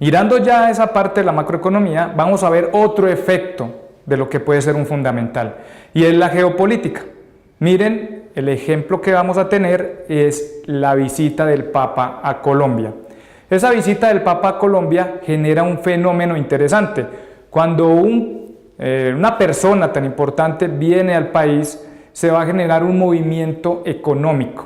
Mirando ya esa parte de la macroeconomía, vamos a ver otro efecto de lo que puede ser un fundamental, y es la geopolítica. Miren, el ejemplo que vamos a tener es la visita del Papa a Colombia. Esa visita del Papa a Colombia genera un fenómeno interesante. Cuando una persona tan importante viene al país, se va a generar un movimiento económico.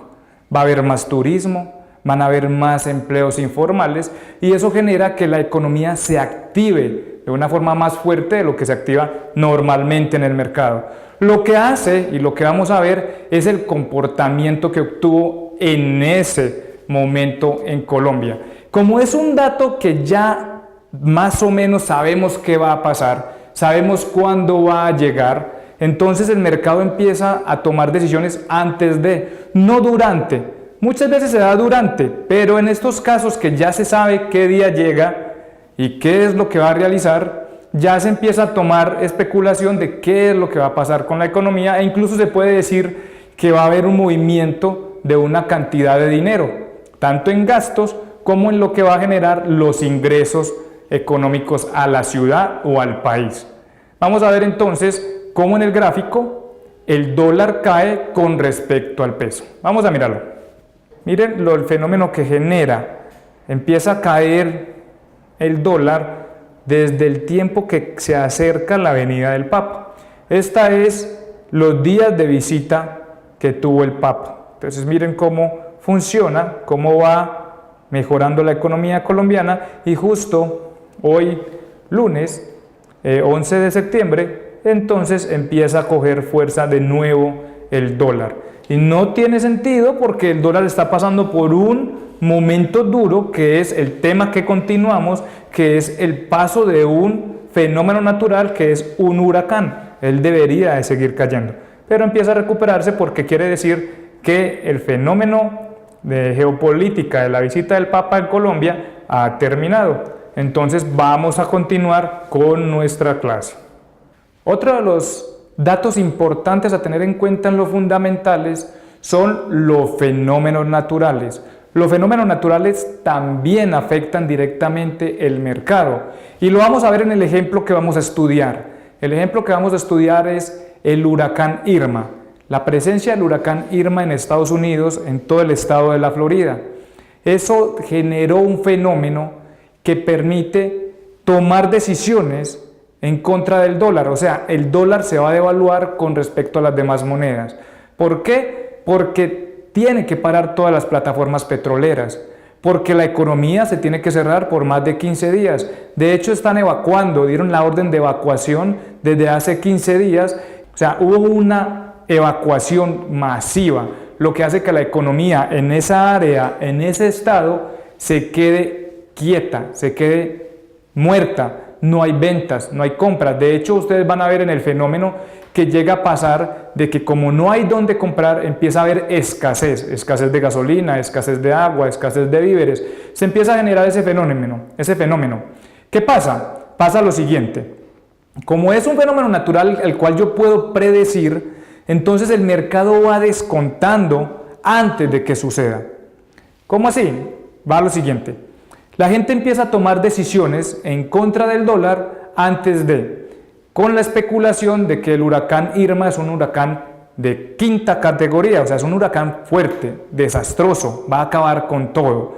Va a haber más turismo, van a haber más empleos informales y eso genera que la economía se active de una forma más fuerte de lo que se activa normalmente en el mercado. Lo que hace y lo que vamos a ver es el comportamiento que obtuvo en ese momento en Colombia. Como es un dato que ya más o menos sabemos qué va a pasar, sabemos cuándo va a llegar, entonces el mercado empieza a tomar decisiones antes de, no durante. Muchas veces se da durante, pero en estos casos que ya se sabe qué día llega y qué es lo que va a realizar, ya se empieza a tomar especulación de qué es lo que va a pasar con la economía e incluso se puede decir que va a haber un movimiento de una cantidad de dinero, tanto en gastos como en lo que va a generar los ingresos económicos a la ciudad o al país. Vamos a ver entonces cómo en el gráfico el dólar cae con respecto al peso. Vamos a mirarlo. Miren el fenómeno que genera. Empieza a caer el dólar desde el tiempo que se acerca la venida del Papa. Esta es los días de visita que tuvo el Papa. Entonces miren cómo funciona, cómo va mejorando la economía colombiana y justo hoy lunes 11 de septiembre entonces empieza a coger fuerza de nuevo el dólar y no tiene sentido porque el dólar está pasando por un momento duro que es el tema que continuamos, que es el paso de un fenómeno natural que es un huracán. Él debería de seguir cayendo, pero empieza a recuperarse porque quiere decir que el fenómeno de geopolítica de la visita del Papa en Colombia ha terminado. Entonces vamos a continuar con nuestra clase. Otro de los datos importantes a tener en cuenta en los fundamentales son los fenómenos naturales. Los fenómenos naturales también afectan directamente el mercado y lo vamos a ver en el ejemplo que vamos a estudiar. El ejemplo que vamos a estudiar es el huracán Irma. La presencia del huracán Irma en Estados Unidos, en todo el estado de la Florida. Eso generó un fenómeno que permite tomar decisiones en contra del dólar, o sea, el dólar se va a devaluar con respecto a las demás monedas. ¿Por qué? Porque tiene que parar todas las plataformas petroleras, porque la economía se tiene que cerrar por más de 15 días. De hecho, están evacuando, dieron la orden de evacuación desde hace 15 días, o sea, hubo una evacuación masiva, lo que hace que la economía en esa área, en ese estado, se quede quieta, se quede muerta. No hay ventas, no hay compras. De hecho, ustedes van a ver en el fenómeno que llega a pasar de que como no hay dónde comprar, empieza a haber escasez de gasolina, escasez de agua, escasez de víveres. Se empieza a generar ese fenómeno. ¿Qué pasa? Pasa lo siguiente. Como es un fenómeno natural el cual yo puedo predecir, entonces el mercado va descontando antes de que suceda. ¿Cómo así? Va lo siguiente. La gente empieza a tomar decisiones en contra del dólar antes de, con la especulación de que el huracán Irma es un huracán de quinta categoría, o sea, es un huracán fuerte, desastroso, va a acabar con todo.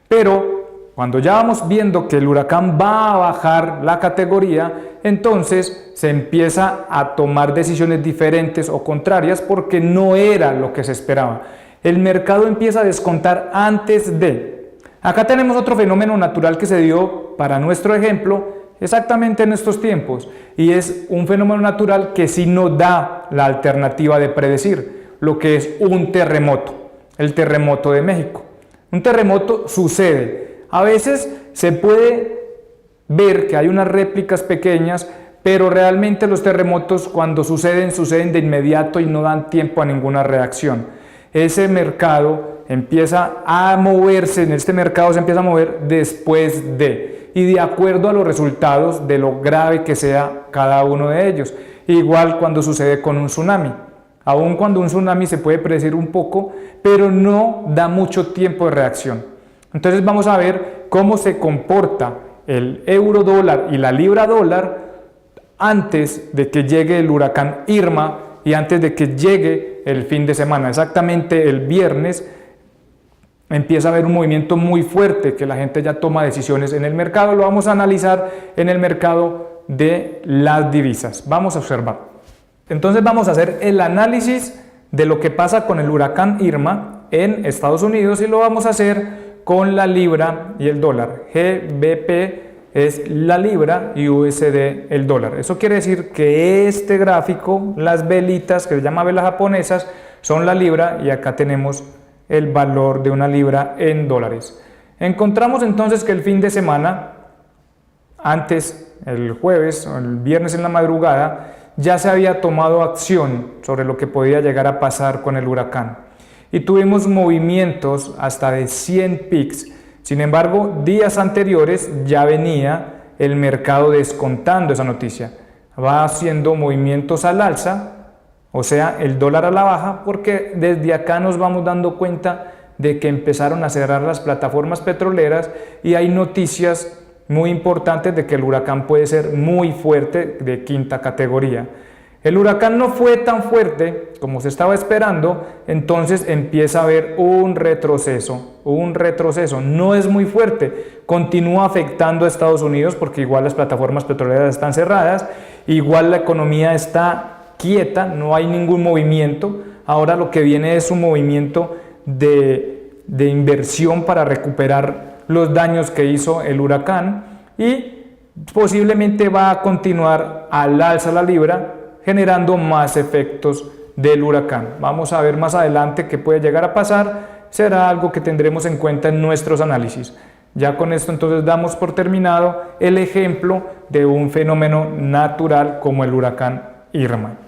Pero cuando ya vamos viendo que el huracán va a bajar la categoría, entonces se empieza a tomar decisiones diferentes o contrarias porque no era lo que se esperaba. El mercado empieza a descontar antes de. Acá tenemos otro fenómeno natural que se dio para nuestro ejemplo exactamente en estos tiempos y es un fenómeno natural que sí nos da la alternativa de predecir, lo que es un terremoto, el terremoto de México. Un terremoto sucede, a veces se puede ver que hay unas réplicas pequeñas, pero realmente los terremotos cuando suceden de inmediato y no dan tiempo a ninguna reacción. Ese mercado empieza a moverse, en este mercado se empieza a mover después de, y de acuerdo a los resultados de lo grave que sea cada uno de ellos. Igual cuando sucede con un tsunami. Aun cuando un tsunami se puede predecir un poco, pero no da mucho tiempo de reacción. Entonces vamos a ver cómo se comporta el euro dólar y la libra dólar antes de que llegue el huracán Irma y antes de que llegue el fin de semana. Exactamente el viernes empieza a haber un movimiento muy fuerte que la gente ya toma decisiones en el mercado. Lo vamos a analizar en el mercado de las divisas. Vamos a observar. Entonces vamos a hacer el análisis de lo que pasa con el huracán Irma en Estados Unidos y lo vamos a hacer con la libra y el dólar. GBP es la libra y USD el dólar. Eso quiere decir que este gráfico, las velitas que se llama velas japonesas, son la libra y acá tenemos el valor de una libra en dólares. Encontramos entonces que el fin de semana, antes el jueves o el viernes en la madrugada, ya se había tomado acción sobre lo que podía llegar a pasar con el huracán y tuvimos movimientos hasta de 100 pips. Sin embargo, días anteriores ya venía el mercado descontando esa noticia. Va haciendo movimientos al alza, o sea, el dólar a la baja, porque desde acá nos vamos dando cuenta de que empezaron a cerrar las plataformas petroleras y hay noticias muy importantes de que el huracán puede ser muy fuerte, de quinta categoría. El huracán no fue tan fuerte como se estaba esperando, entonces empieza a haber un retroceso, no es muy fuerte, continúa afectando a Estados Unidos porque igual las plataformas petroleras están cerradas, igual la economía está quieta, no hay ningún movimiento. Ahora lo que viene es un movimiento de inversión para recuperar los daños que hizo el huracán y posiblemente va a continuar al alza la libra, generando más efectos del huracán. Vamos a ver más adelante qué puede llegar a pasar, será algo que tendremos en cuenta en nuestros análisis. Ya con esto entonces damos por terminado el ejemplo de un fenómeno natural como el huracán Irma.